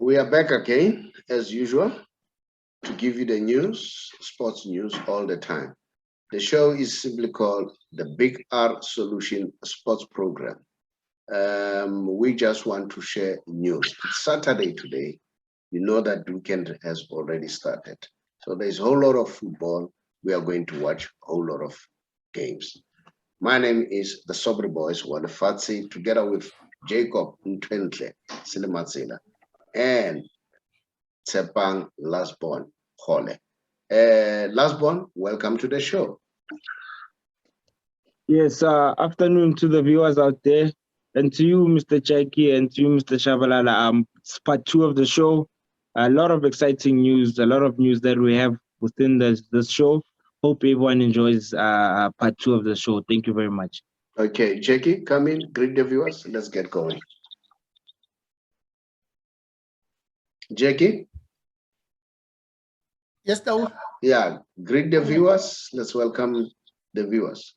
We are back again, as usual, to give you the news, sports news all the time. The show is simply called the Big R Solution Sports Program. We just want to share news. It's Saturday today. You know that weekend has already started. So there's a whole lot of football. We are going to watch a whole lot of games. My name is the Sobri Boys, Walefatsi, together with Jacob Ntwentle Silimatsila and Tsepang Lasbon Hole. Lasbon, welcome to the show. Yes, afternoon to the viewers out there, and to you, Mr. Chaiki, and to you, Mr. Shabalala. It's part 2 of the show. A lot of exciting news, a lot of news that we have within this show. Hope everyone enjoys part 2 of the show. Thank you very much. Okay, Jackie, come in, greet the viewers. Let's get going. Jackie? Yes, Tau. Yeah, greet the viewers. Let's welcome the viewers.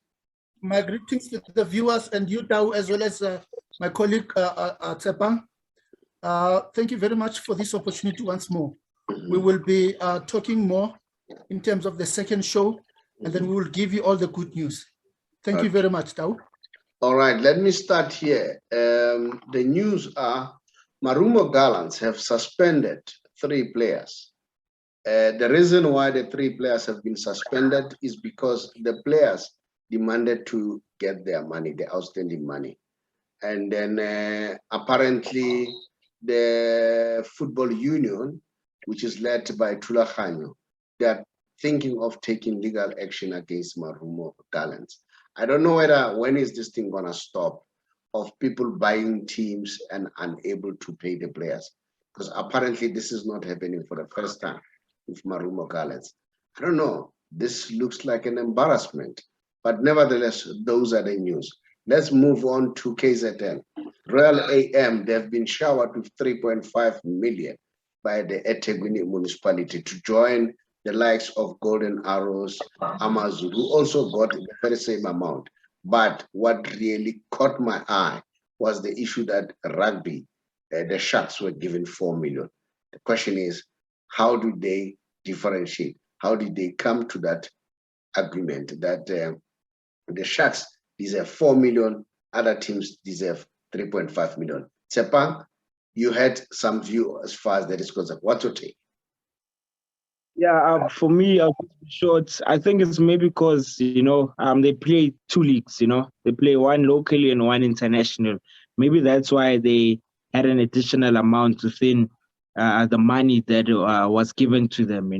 My greetings to the viewers and you, Tau, as well as my colleague, Tsepang. Thank you very much for this opportunity once more. We will be talking more in terms of the second show, and then we will give you all the good news. Thank you very much, Tau. All right, let me start here. The news are Marumo Gallants have suspended 3 players. The reason why the 3 players have been suspended is because the players demanded to get their money, the outstanding money. And then apparently the football union, which is led by Tula Khanyo, they are thinking of taking legal action against Marumo Gallants. I don't know when is this thing gonna stop of people buying teams and unable to pay the players, because apparently this is not happening for the first time with Marumo Gallants. I don't know, this looks like an embarrassment, but nevertheless, those are the news. Let's move on to KZN. Royal AM, they've been showered with 3.5 million by the eThekwini municipality to join the likes of Golden Arrows, Amazulu, who also got the very same amount. But what really caught my eye was the issue that rugby, the Sharks were given 4 million. The question is, how do they differentiate? How did they come to that agreement that the Sharks deserve 4 million, other teams deserve 3.5 million? Tsepang, you had some view as far as that is concerned. What's your take? Yeah, for me, short, I think it's maybe because, they play 2 leagues, they play one locally and one international. Maybe that's why they had an additional amount within the money that was given to them,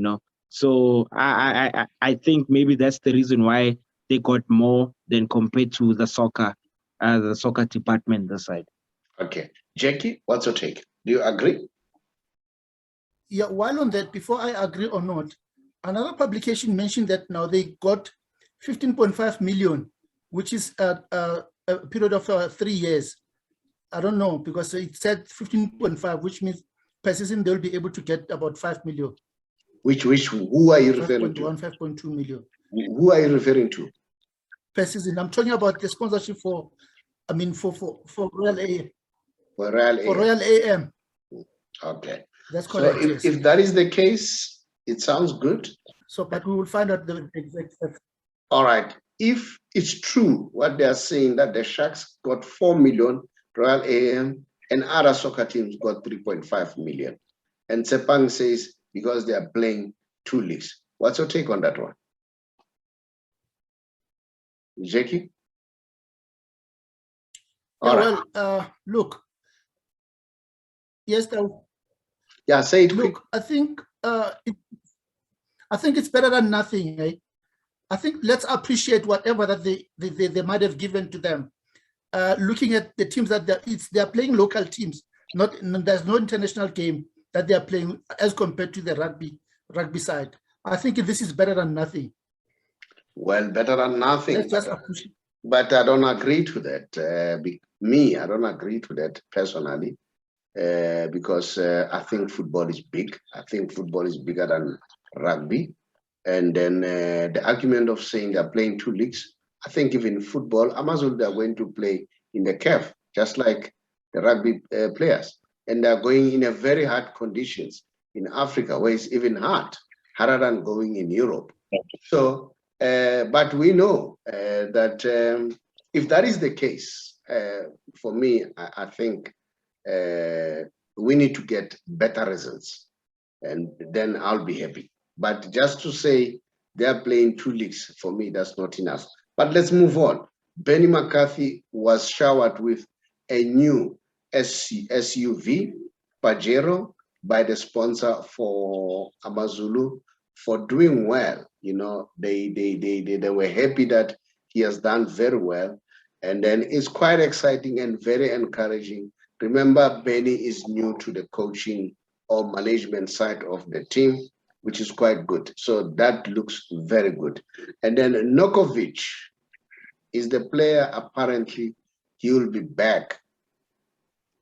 So I think maybe that's the reason why they got more than compared to the soccer department this side. Okay. Jackie, what's your take? Do you agree? Yeah, while on that, before I agree or not, another publication mentioned that now they got 15.5 million, which is a period of 3 years. I don't know, because it said 15.5, which means per season they'll be able to get about 5 million. Who are you referring to? 5.2 million. Who are you referring to? Per season. I'm talking about the sponsorship for Royal AM. For Royal AM. For Royal AM. Okay. That's correct. So yes. if that is the case, it sounds good. So, but we will find out the exact. All right. If it's true what they are saying, that the Sharks got 4 million, Royal AM and other soccer teams got 3.5 million, and Tsepang says because they are playing 2 leagues. What's your take on that one, Jackie? Yeah, well, look. Yes, yeah, say it. Look, I think it's better than nothing. Eh? I think let's appreciate whatever that they might have given to them. Looking at the teams that they're playing local teams. There's no international game that they are playing as compared to the rugby side. I think this is better than nothing. Well, better than nothing. Let's just appreciate. But I don't agree to that. I don't agree to that personally. Because I think football is big. I think football is bigger than rugby. And then the argument of saying they're playing 2 leagues, I think even football, Amazon, they're going to play in the CAF, just like the rugby players. and they're going in a very hard conditions in Africa, where it's even harder than going in Europe. So, but we know that if that is the case, for me, I think we need to get better results, and then I'll be happy. But just to say they're playing 2 leagues, for me, that's not enough. But let's move on. Benny McCarthy was showered with a new SUV Pajero by the sponsor for Amazulu for doing well. You know, they were happy that he has done very well. And then it's quite exciting and very encouraging. Remember, Benny is new to the coaching or management side of the team, which is quite good. So that looks very good. And then Nokovic is the player. Apparently he will be back,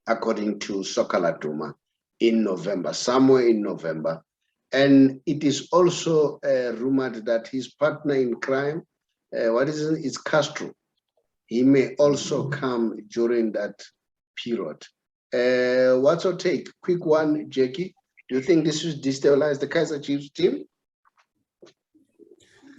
according to Sokalatuma, in November, somewhere in November. And it is also rumored that his partner in crime, is Castro. He may also come during that period. What's your take? Quick one, Jackie. Do you think this will destabilize the Kaizer Chiefs team?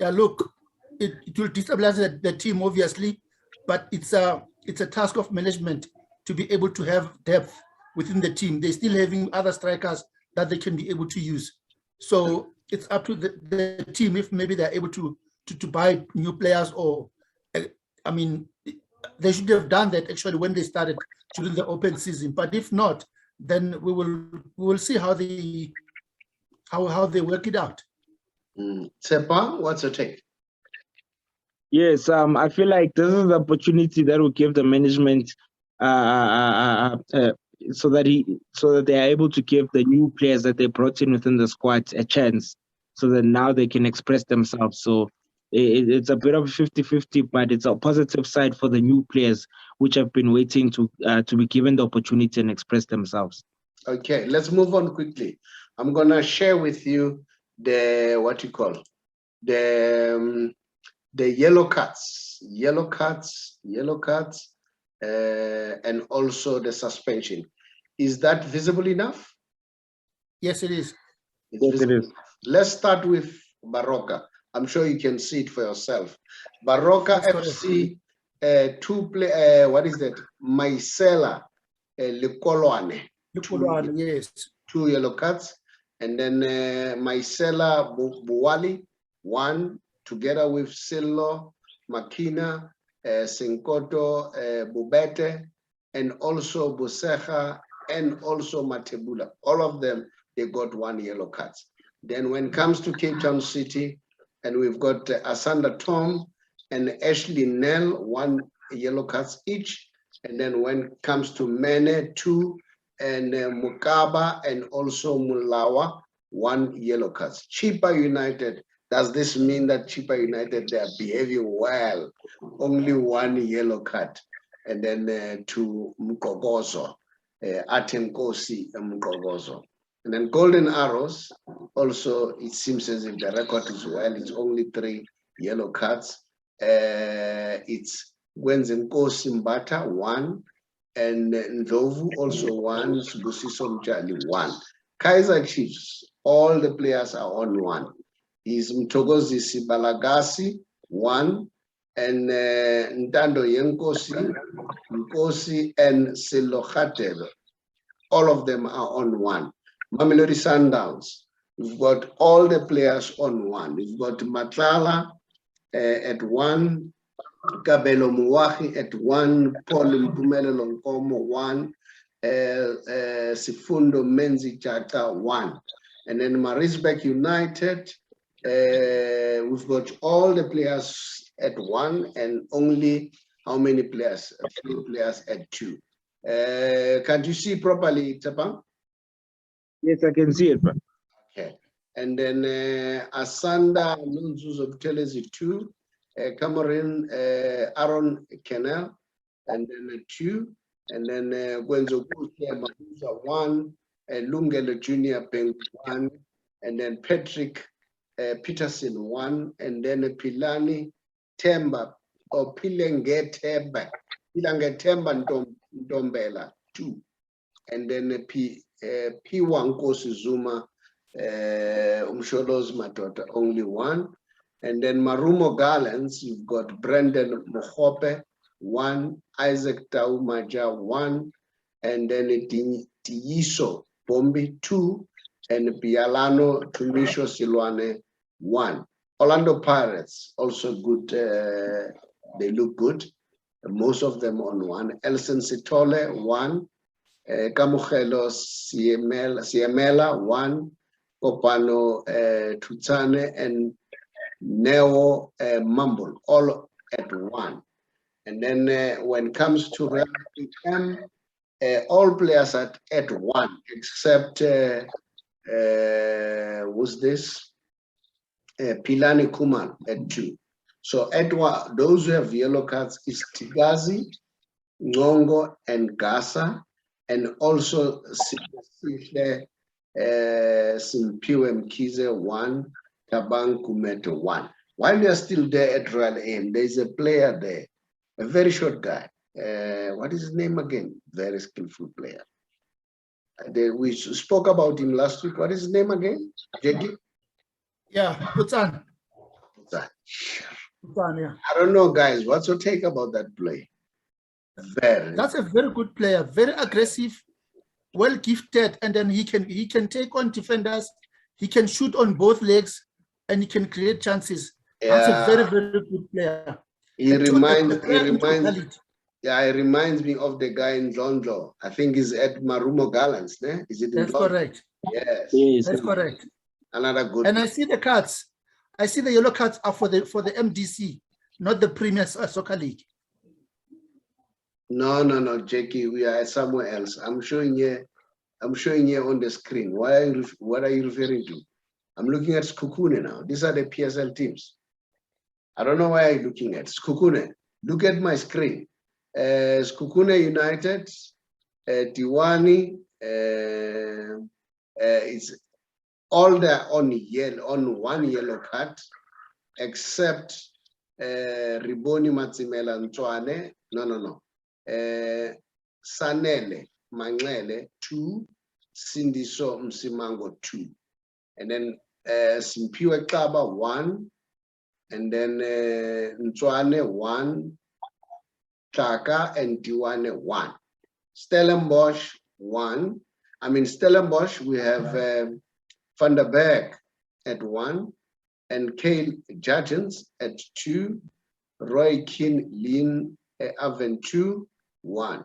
Yeah, look, it will destabilize the team, obviously, but it's a task of management to be able to have depth within the team. They're still having other strikers that they can be able to use. So it's up to the team if maybe they're able to buy new players, or I mean, they should have done that actually when they started during the open season. But if not, then we will see how they work it out. Sepa, what's your take? Yes, I feel like this is the opportunity that will give the management so that they are able to give the new players that they brought in within the squad a chance, so that now they can express themselves. So it's a bit of a 50-50, but it's a positive side for the new players, which have been waiting to be given the opportunity and express themselves. Okay, let's move on quickly. I'm gonna share with you the the yellow cards, and also the suspension. Is that visible enough? Yes, it is. Yes, it is. Let's start with Baroka. I'm sure you can see it for yourself. Baroka FC, two play. What is that? Maisela Likolwane. Yes. 2 yellow cards, and then Maisela Buwali, 1, together with Silo, Makina, Sinkoto, Bubete, and also Buseja, and also Matebula. All of them, they got 1 yellow card. Then when it comes to Cape Town City, and we've got Asanda Tom and Ashley Nell, 1 yellow cards each. And then when it comes to Mene, 2, and Mukaba and also Mulawa, 1 yellow card. Chipa United, does this mean that Chipa United, they are behaving well? Only 1 yellow card. And then to Mkogozo, Atenkosi Mkogozo. And then Golden Arrows, also it seems as if the record is well, it's only 3 yellow cards. It's Gwenzenkosi Mbata, 1, and Ndlovu also 1, Sibusiso Mjali 1. Kaizer Chiefs, all the players are on 1. Is Mtogozi Sibalagasi 1, and Ntando Yenkosi, Nkosi, and Silohatelo. All of them are on 1. Mamelodi Sundowns, we've got all the players on 1. We've got Matlala at 1, Kabelo Muwahi at 1, Paul Mpumelelo Nkomo 1, Sifundo Menzi Chata 1. And then Marisbeck United, we've got all the players at 1 and only how many players? 3 players at 2. Can't you see properly, Tapa? Yes, I can see it, bro. Okay. And then Asanda Nunzus of Telesi 2, Cameron Aaron Kennel, and then 2, and then Gwenzo Mabuza 1, Lungele Junior Peng 1, and then Patrick Peterson 1, and then Pilani Temba or Pilengetemba Ndombela 2. and then P1 Nkosi Zuma, Umsholozi Madoda, only 1. And then Marumo Gallants, you've got Brendan Mohope, 1, Isaac Taumaja, 1, and then Tiyiso Bombi, 2, and Bialano Tumisho Silwane, 1. Orlando Pirates, also good, they look good. Most of them on 1. Elson Sitole, 1. Kamukhelo Siemela, 1. Kopano Tutsane, and Neo Mumble, all at 1. And then when it comes to reality M, all players at 1, except who's this? Pilani Kuman at 2. So at 1, those who have yellow cards is Tigazi, Ngongo, and Gasa, and also Simpiwe Mkize, 1, Tabang Kumeto, 1. While we are still there at Royal Aim, there's a player there, a very short guy. What is his name again? Very skillful player. We spoke about him last week. What is his name again? Jackie? Yeah, Putan. Putan, yeah. I don't know, guys. What's your take about that play? That's a very good player, very aggressive, well gifted, and then he can take on defenders. He can shoot on both legs, and he can create chances. Yeah. That's a very, very good player. He reminds me of the guy in Zonjo. I think he's at Marumo Gallants, né? Is it in That's Zonjo? correct. Yes. That's correct. Another good. And I see the cards. I see the yellow cards are for the MDC, not the Premier Soccer League. No, Jackie, we are somewhere else. I'm showing you on the screen. What are you referring to? I'm looking at Skukune now. These are the PSL teams. I don't know why you're looking at Skukune. Look at my screen. Skukune United, Diwani, it's all there on one yellow card, except Riboni Matsimela Ntwane. No. Sanele Manglele, 2, Sindiso Msimango, 2. And then Simpiwe Kaba, 1. And then Ntwane, 1. Chaka and Diwane, 1. Stellenbosch, 1. I mean, Stellenbosch, we have Van der Berg at 1. And Kale Judgens at 2. Roy Kin Lin Aven 2, 1.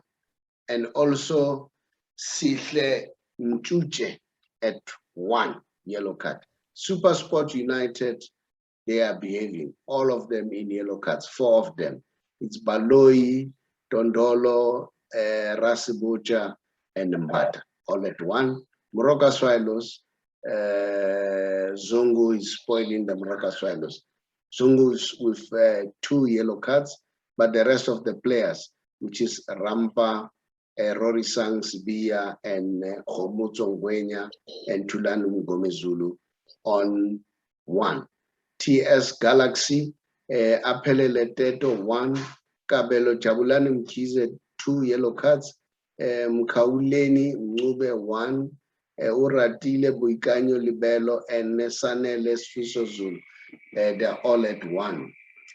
And also Sihle Mchuche at 1, yellow card. Super Sport United, they are behaving, all of them in yellow cards, 4 of them. It's Baloi, Tondolo, Rasibucha, and Mbata, all at 1. Moroka Swallows, Zungu is spoiling the Moroka Swallows. Zungu is with 2 yellow cards, but the rest of the players, which is Rampa, Rory Sangsbia, and Khomotso Ngwenya, and Tulani Ngomezulu on 1. TS Galaxy, Apelele Teto, 1. Kabelo Jabulani Mkize, 2 yellow cards. Mkauleni Mnube, 1. Uratile Buikanyo Libelo, and Sanele Sfiso Zulu. They're all at 1.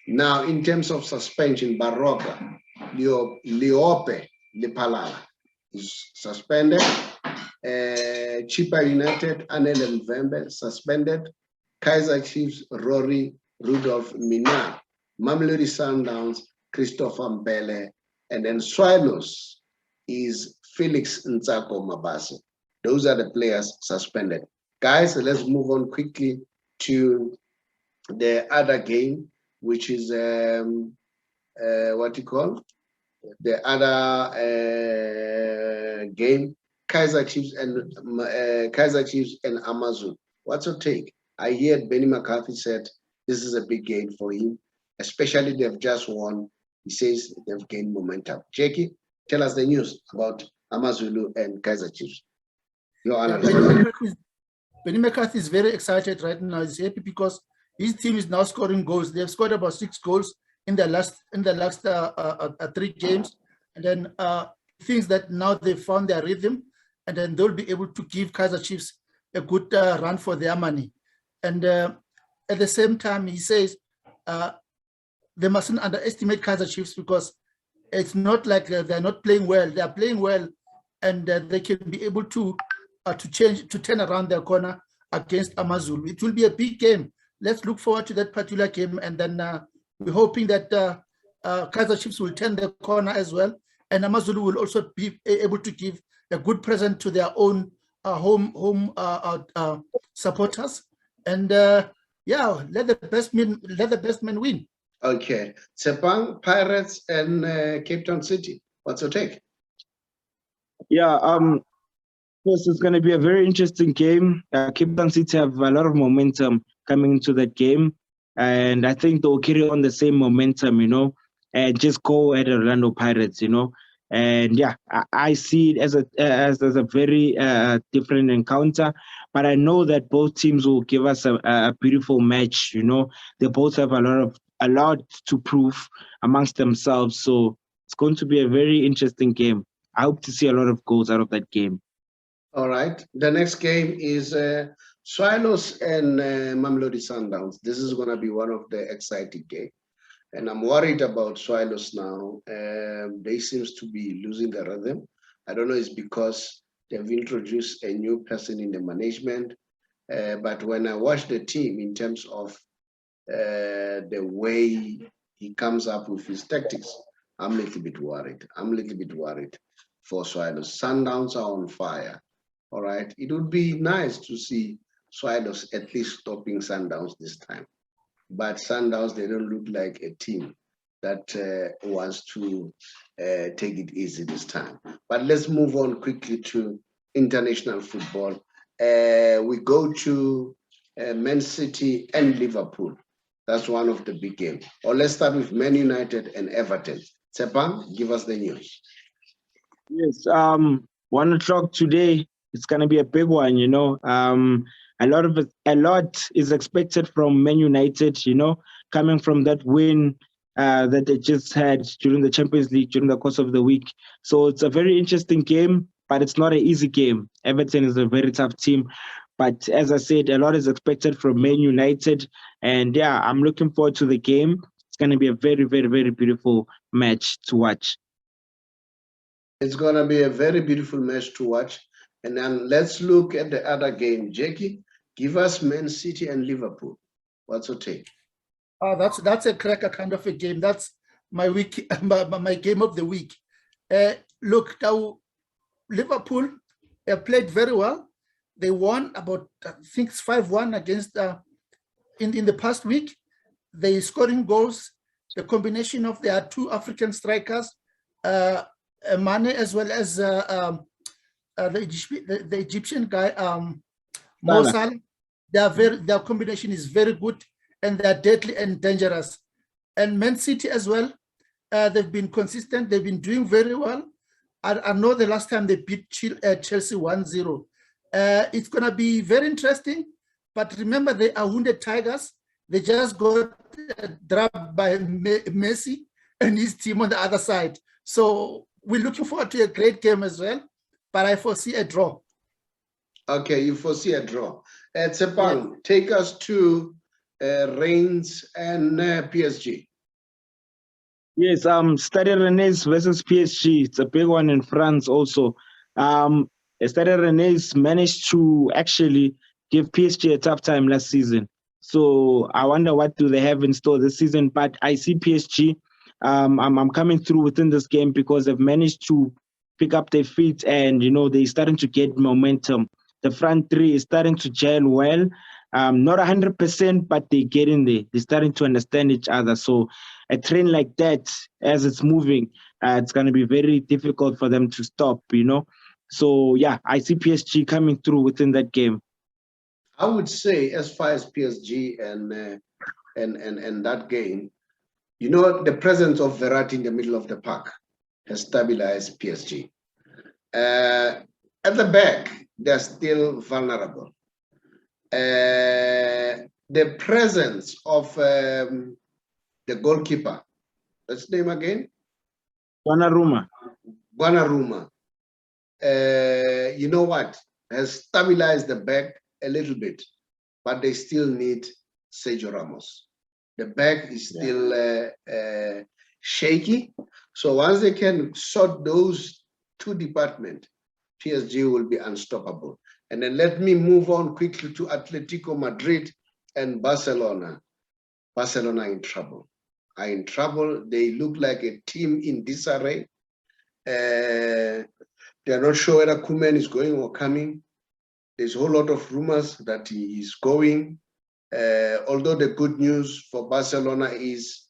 Now, in terms of suspension, Baroka, Liope Lipalala is suspended. Chipa United, Anele Mvembe, suspended. Kaiser Chiefs, Rory Rudolph Mina. Mamelodi Sundowns, Christopher Mbele. And then Swallows is Felix Ntsako Mabase. Those are the players suspended. Guys, let's move on quickly to the other game, which is what you call the other game, Kaiser Chiefs and Amazon. What's your take? I heard Benny McCarthy said this is a big game for him, especially they've just won. He says they've gained momentum. Jackie, tell us the news about Amazulu and Kaiser Chiefs. Benny McCarthy is very excited right now. He's happy because his team is now scoring goals. They've scored about 6 goals in the last 3 games, and then things that now they found their rhythm. and then they'll be able to give Kaizer Chiefs a good run for their money. And at the same time, he says they mustn't underestimate Kaizer Chiefs, because it's not like they're not playing well. They are playing well, and they can be able to turn around their corner against Amazulu. It will be a big game. Let's look forward to that particular game, and then we're hoping that Kaizer Chiefs will turn the corner as well, and Amazulu will also be able to give a good present to their own home supporters. And yeah, let the best man win. Okay, Sepang, Pirates, and Cape Town City. What's your take? Yeah, yes, it's going to be a very interesting game. Cape Town City have a lot of momentum coming into that game, and I think they'll carry on the same momentum, and just go at Orlando Pirates, And yeah, I see it as a very different encounter, but I know that both teams will give us a beautiful match. They both have a lot to prove amongst themselves, so it's going to be a very interesting game. I hope to see a lot of goals out of that game. All right. The next game is Swallows and Mamelodi Sundowns. This is going to be one of the exciting games. And I'm worried about Swallows now. They seem to be losing the rhythm. I don't know, it's because they've introduced a new person in the management. But when I watch the team in terms of the way he comes up with his tactics, I'm a little bit worried. I'm a little bit worried for Swallows. Sundowns are on fire. All right. It would be nice to see Swallows at least stopping Sundowns this time. But Sundowns, they don't look like a team that wants to take it easy this time. But let's move on quickly to international football. We go to Man City and Liverpool. That's one of the big games. Or let's start with Man United and Everton. Sepang, give us the news. Yes, 1 o'clock today. It's gonna be a big one, A lot is expected from Man United, coming from that win that they just had during the Champions League during the course of the week. So it's a very interesting game, but it's not an easy game. Everton is a very tough team. But as I said, a lot is expected from Man United. And yeah, I'm looking forward to the game. It's going to be a very, very, very beautiful match to watch. It's going to be a very beautiful match to watch. And then let's look at the other game. Jackie, give us Man City and Liverpool. What's your take? That's a cracker kind of a game. That's my week, my game of the week. Look, now Liverpool played very well. They won about, I think, 5-1 against in the past week. They scoring goals. The combination of their two African strikers, Mane, as well as the Egyptian guy, Mo Salah. Their combination is very good, and they're deadly and dangerous. And Man City as well, they've been consistent. They've been doing very well. I know the last time they beat Chelsea 1-0. It's going to be very interesting. But remember, they are wounded tigers. They just got dropped by Messi and his team on the other side. So we're looking forward to a great game as well. But I foresee a draw. Okay, you foresee a draw. Tsepang, yeah. Take us to Reims and PSG. Yes, Stade Rennais versus PSG. It's a big one in France also. Stade Rennais managed to actually give PSG a tough time last season. So I wonder what do they have in store this season. But I see PSG. I'm coming through within this game because they've managed to pick up their feet and, they're starting to get momentum. The front three is starting to gel well. Not 100%, but they're getting there. They're starting to understand each other. So a train like that, as it's moving, it's going to be very difficult for them to stop, So, yeah, I see PSG coming through within that game. I would say as far as PSG and that game, the presence of Verratti in the middle of the park has stabilized PSG. At the back, they're still vulnerable. The presence of the goalkeeper, what's his name again? Donnarumma. you know what, has stabilized the back a little bit, but they still need Sergio Ramos. The back is still shaky. So once they can sort those two departments, PSG will be unstoppable. And then let me move on quickly to Atletico Madrid and Barcelona. Barcelona are in trouble. Are in trouble. They look like a team in disarray. They are not sure whether Koeman is going or coming. There's a whole lot of rumors that he is going. Although the good news for Barcelona is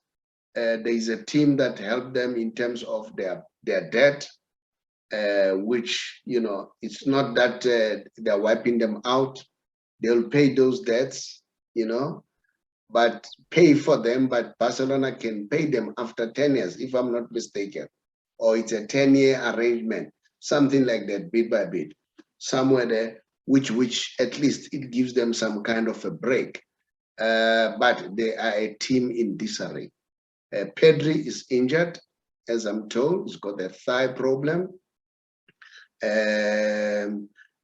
there is a team that helped them in terms of their debt, which, you know, it's not that they're wiping them out. They'll pay those debts, you know, but pay for them. But Barcelona can pay them after 10 years, if I'm not mistaken. Or it's a 10-year arrangement, something like that, bit by bit, somewhere there, which at least it gives them some kind of a break. But they are a team in disarray. Pedri is injured, as I'm told. He's got a thigh problem. They're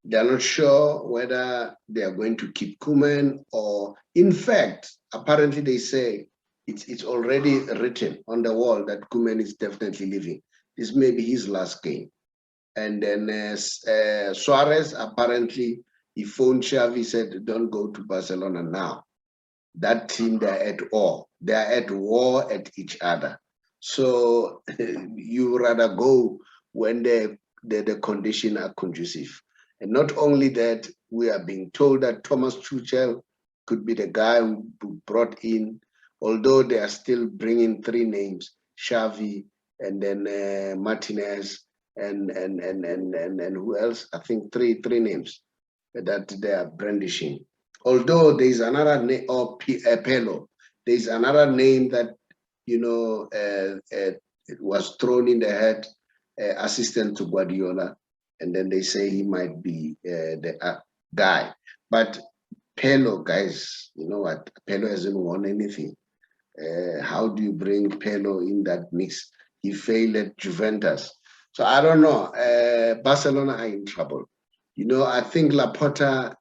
not sure whether they are going to keep Koeman, or in fact, apparently they say it's already written on the wall that Koeman is definitely leaving. This may be his last game. And then Suarez, apparently, he phoned Xavi, said, don't go to Barcelona now. That team, they're at war. They're at war at each other. So you rather go when the conditions are conducive. And not only that, we are being told that Thomas Tuchel could be the guy who brought in, although they are still bringing three names, Xavi, and then Martinez, and who else? I think three names that they are brandishing. Although there is another name, or Pelo, there is another name that, you know, it was thrown in the head, assistant to Guardiola, and then they say he might be the guy. But Pelo, guys, you know what? Pelo hasn't won anything. How do you bring Pelo in that mix? He failed at Juventus. So I don't know. Barcelona are in trouble. You know, I think Laporta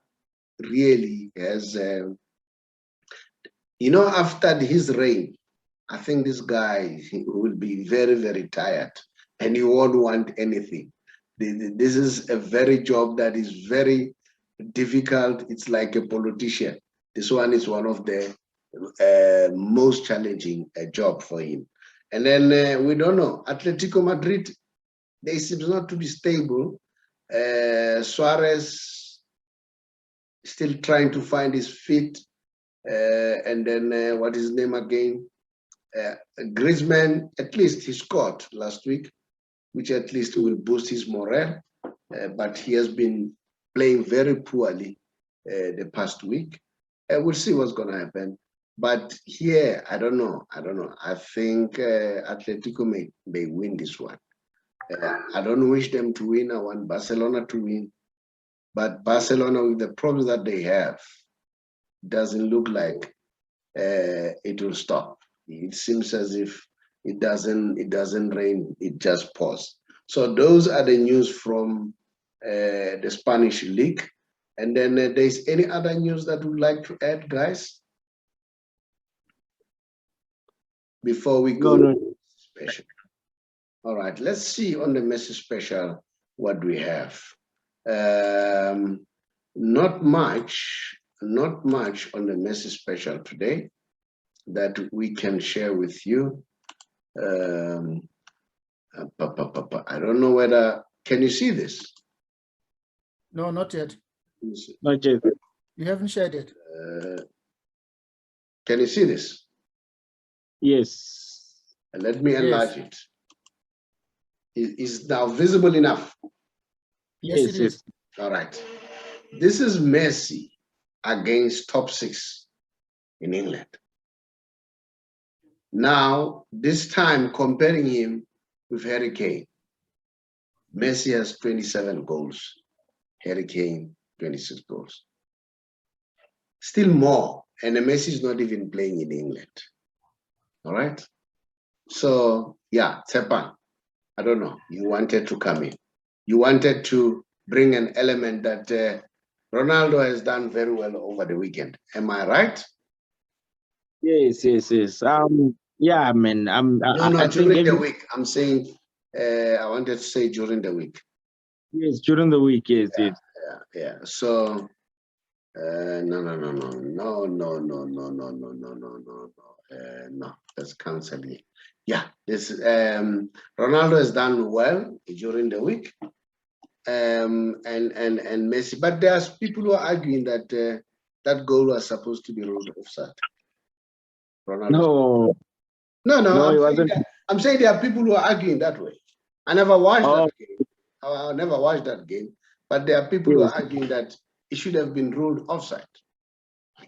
really has, you know, after his reign, I think this guy will be very, very tired, and he won't want anything. This is a very job that is very difficult. It's like a politician. This one is one of the most challenging job for him. And then we don't know. Atletico Madrid, they seem not to be stable. Suarez still trying to find his feet. And then what is his name again? Griezmann, at least he scored last week, which at least will boost his morale. But he has been playing very poorly the past week. We'll see what's going to happen. But here, I don't know. I think Atletico may win this one. I don't wish them to win. I want Barcelona to win. But Barcelona, with the problems that they have, doesn't look like it will stop. It seems as if it doesn't rain, it just pours. So those are the news from the Spanish league. And then there's any other news that would like to add, guys? Before we go to special. All right, let's see on the Messi special what we have. Not much on the Messi special today that we can share with you. I don't know whether, can you see this? No, not yet. Not yet. You haven't shared it. Can you see this? Yes. Let me enlarge it. Is now visible enough? Yes, it is. All right. This is Messi against top 6 in England. Now, this time comparing him with Harry Kane. Messi has 27 goals. Harry Kane, 26 goals. Still more. And Messi is not even playing in England. All right? So, yeah, Tepan, I don't know. You wanted to come in. you wanted to bring an element that Ronaldo has done very well over the weekend. Am I right? Yes, yes, yes. Yeah, man. No, I think during the every week. I'm saying, I wanted to say during the week. yes during the week. Yes, yes. Yeah. So, no. That's canceling. Yeah, this Ronaldo has done well during the week, and Messi. But there's people who are arguing that that goal was supposed to be ruled offside. Ronaldo. No, No, no, it wasn't. I'm saying there are people who are arguing that way. I never watched that Oh, game. I never watched that game, but there are people who yes. are arguing that it should have been ruled offside.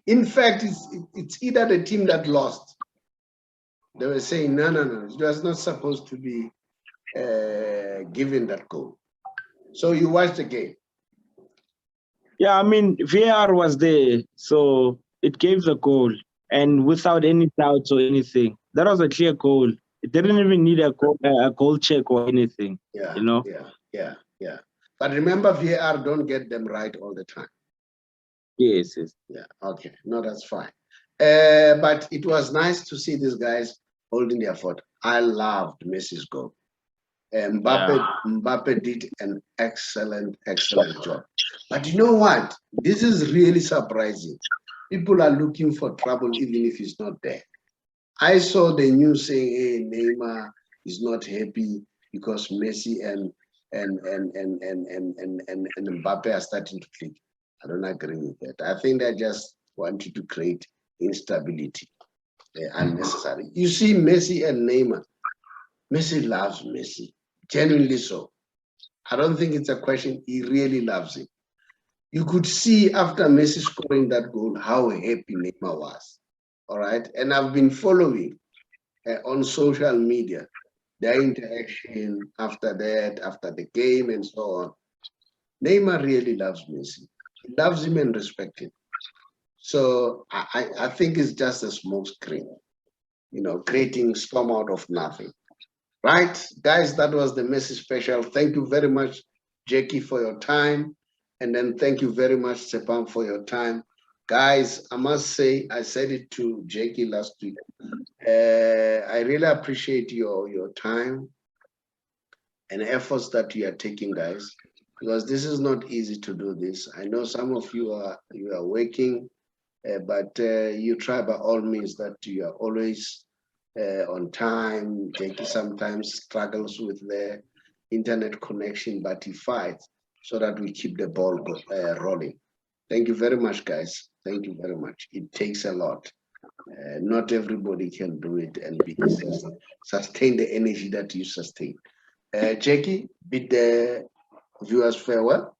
In fact, it's either the team that lost. They were saying, no, it was not supposed to be given that goal. So you watched the game. Yeah, I mean, VAR was there, so it gave the goal, and without any doubts or anything, that was a clear goal. It didn't even need a goal check or anything. Yeah, You know. yeah. But remember, VAR don't get them right all the time. Yes, yes. Yeah, okay. No, that's fine. But it was nice to see these guys holding their fort. I loved Messi's goal. Mbappe did an excellent job. But you know what? This is really surprising. People are looking for trouble even if he's not there. I saw the news saying, hey, Neymar is not happy because Messi and Mbappe are starting to click. I don't agree with that. I think they just wanted to create instability, unnecessary. You see Messi and Neymar. Messi loves Messi, genuinely so. I don't think it's a question. He really loves him. You could see after Messi scoring that goal how happy Neymar was. All right. And I've been following on social media their interaction after that, after the game, and so on. Neymar really loves Messi. He loves him and respects him. So I think it's just a smoke screen, creating storm out of nothing. Right, guys, that was the Messi special. Thank you very much, Jackie, for your time. And then thank you very much, Sepang, for your time. Guys, I must say, I said it to Jackie last week. I really appreciate your time and efforts that you are taking, guys, because this is not easy to do this. I know some of you are working, but you try by all means that you are always on time. Jackie sometimes struggles with the internet connection, but he fights so that we keep the ball rolling. Thank you very much, guys. Thank you very much. It takes a lot. Not everybody can do it and sustain the energy that you sustain. Jackie, bid the viewers farewell.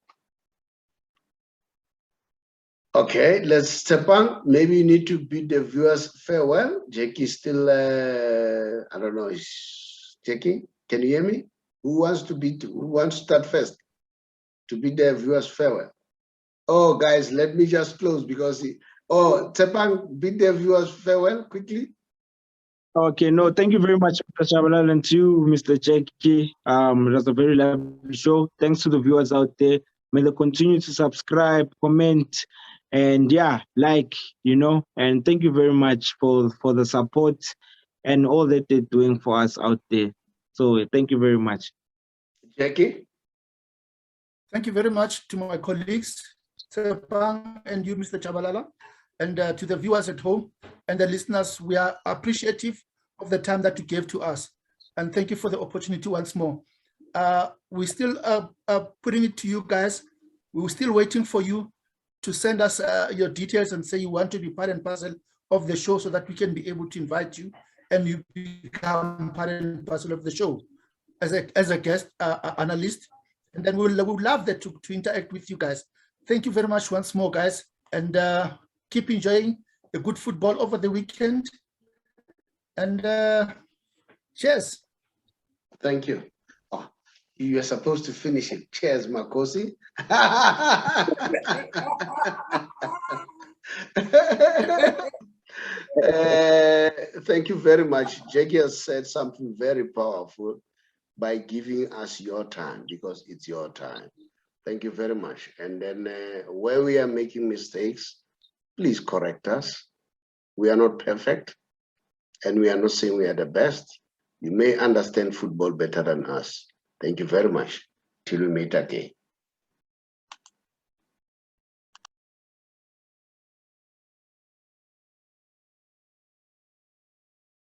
Okay, let's step on. Maybe you need to bid the viewers farewell. Jackie still, I don't know. Jackie, can you hear me? Who wants to start first to bid the viewers farewell? Oh, guys, let me just close because, Tepang, bid the viewers farewell quickly. Okay, no, thank you very much, Mr. Shabalala, and to you, Mr. Jackie. It was a very lovely show. Thanks to the viewers out there. May they continue to subscribe, comment, and like, and thank you very much for the support and all that they're doing for us out there. So thank you very much. Jackie? Thank you very much to my colleagues, Sepang and you, Mr. Chabalala, and to the viewers at home and the listeners. We are appreciative of the time that you gave to us. And thank you for the opportunity once more. We still are putting it to you guys. We're still waiting for you to send us your details and say you want to be part and parcel of the show so that we can be able to invite you and you become part and parcel of the show as a guest analyst. And then we'll love that to interact with you guys. Thank you very much once more, guys. And keep enjoying the good football over the weekend. And cheers. Thank you. Oh, you are supposed to finish it. Cheers, Makosi. Thank you very much. Jackie has said something very powerful. by giving us your time, because it's your time. Thank you very much. And then where we are making mistakes, please correct us. We are not perfect, and we are not saying we are the best. You may understand football better than us. Thank you very much. Till we meet again.